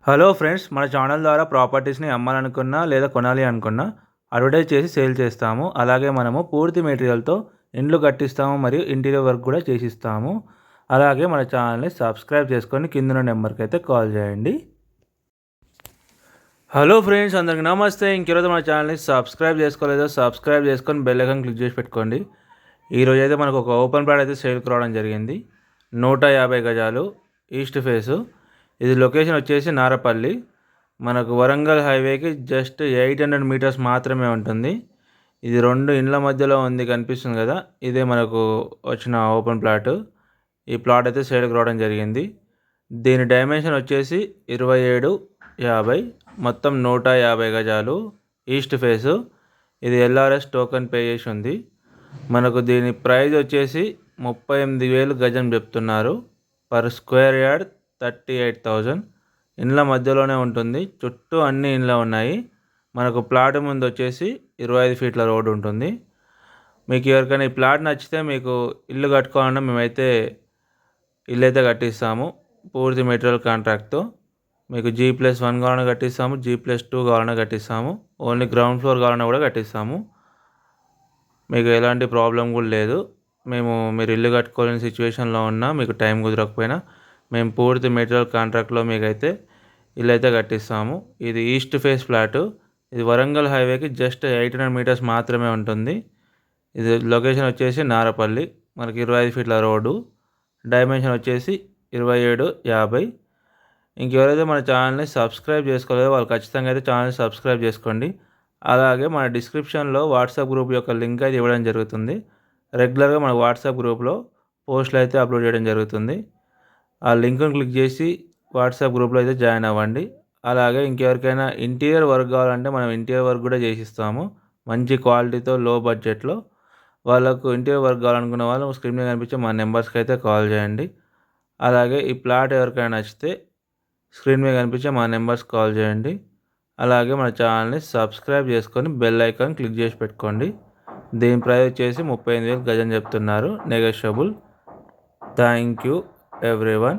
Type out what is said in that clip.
Hello friends, మన channel ద్వారా ప్రాపర్టీస్ని అమ్మాలనుకున్నా లేదా కొనాలి అనుకున్నా అడ్వర్టైజ్ చేసి సేల్ చేస్తాము. అలాగే మనము పూర్తి మెటీరియల్తో ఇండ్లు కట్టిస్తాము మరియు ఇంటీరియర్ వర్క్ కూడా చేసిస్తాము. అలాగే మన ఛానల్ని సబ్స్క్రైబ్ చేసుకొని కింద నెంబర్కి అయితే కాల్ చేయండి. హలో ఫ్రెండ్స్, అందరికి నమస్తే. ఇంకెవరైతే మన ఛానల్ని సబ్స్క్రైబ్ చేసుకోలేదో సబ్స్క్రైబ్ చేసుకొని బెల్ ఐకాన్ క్లిక్ చేసి పెట్టుకోండి. ఈరోజు అయితే మనకు ఒక ఓపెన్ ప్లాట్ అయితే సేల్కి రావడం జరిగింది. 150 గజాలు ఈస్ట్ ఫేసు. ఇది లొకేషన్ వచ్చేసి నారపల్లి. మనకు వరంగల్ హైవేకి జస్ట్ 800 మీటర్స్ మాత్రమే ఉంటుంది. ఇది 2 ఇండ్ల మధ్యలో ఉంది, కనిపిస్తుంది కదా. ఇదే మనకు వచ్చిన ఓపెన్ ప్లాట్. ఈ ప్లాట్ అయితే సేల్కి రావడం జరిగింది. దీని డైమెన్షన్ వచ్చేసి 2750, మొత్తం 150 గజాలు ఈస్ట్ ఫేసు. ఇది LRS టోకెన్ పే చేసి ఉంది. మనకు దీని ప్రైస్ వచ్చేసి 38,000 గజం చెప్తున్నారు. Per square yard 38,000. ఇండ్ల మధ్యలోనే ఉంటుంది, చుట్టూ అన్ని ఇండ్లు ఉన్నాయి. మనకు ప్లాట్ ముందు వచ్చేసి 25 ఫీట్ల రోడ్డు ఉంటుంది. మీకు ఎవరికైనా ఈ ప్లాట్ నచ్చితే మీకు ఇల్లు కట్టుకోవాలన్నా మేమైతే ఇల్లు అయితే కట్టిస్తాము పూర్తి మెటీరియల్ కాంట్రాక్ట్తో. మీకు G+1 కావాలన్నా కట్టిస్తాము, G+2 కావాలన్నా కట్టిస్తాము, ఓన్లీ గ్రౌండ్ ఫ్లోర్ కావాలన్నా కూడా కట్టిస్తాము. మీకు ఎలాంటి ప్రాబ్లం కూడా లేదు. మీరు ఇల్లు కట్టుకోలేని సిచ్యువేషన్లో ఉన్నా, మీకు టైం కుదరకపోయినా మేము పూర్తి మెటీరియల్ కాంట్రాక్ట్లో మీకైతే ఇల్లు అయితే కట్టిస్తాము. ఇది ఈస్ట్ ఫేస్ ఫ్లాటు. ఇది వరంగల్ హైవేకి జస్ట్ 800 మీటర్స్ మాత్రమే ఉంటుంది. ఇది లొకేషన్ వచ్చేసి నారపల్లి. మనకి 25 ఫీట్ల రోడ్డు. డైమెన్షన్ వచ్చేసి 2750. ఇంకెవరైతే మన ఛానల్ని సబ్స్క్రైబ్ చేసుకోలేదో వాళ్ళు ఖచ్చితంగా అయితే ఛానల్ని సబ్స్క్రైబ్ చేసుకోండి. అలాగే మన డిస్క్రిప్షన్లో వాట్సాప్ గ్రూప్ యొక్క లింక్ అయితే ఇవ్వడం జరుగుతుంది. రెగ్యులర్గా మన వాట్సాప్ గ్రూప్లో పోస్టులు అయితే అప్లోడ్ చేయడం జరుగుతుంది. ఆ లింక్ను క్లిక్ చేసి వాట్సాప్ గ్రూప్లో అయితే జాయిన్ అవ్వండి. అలాగే ఇంకెవరికైనా ఇంటీరియర్ వర్క్ కావాలంటే మనం ఇంటీరియర్ వర్క్ కూడా చేసిస్తాము, మంచి క్వాలిటీతో లో బడ్జెట్లో. వాళ్ళకు ఇంటీరియర్ వర్క్ కావాలనుకున్న వాళ్ళు స్క్రీన్ మీద కనిపించే మా నెంబర్స్కి అయితే కాల్ చేయండి. అలాగే ఈ ప్లాట్ ఎవరికైనా నచ్చితే స్క్రీన్ మీద కనిపించే మా నెంబర్స్కి కాల్ చేయండి. అలాగే మన ఛానల్ని సబ్స్క్రైబ్ చేసుకొని బెల్ ఐకాన్ క్లిక్ చేసి పెట్టుకోండి. దీని ప్రైస్ వచ్చేసి 38,000 గజం చెప్తున్నారు, నెగోషియబుల్. Thank you everyone.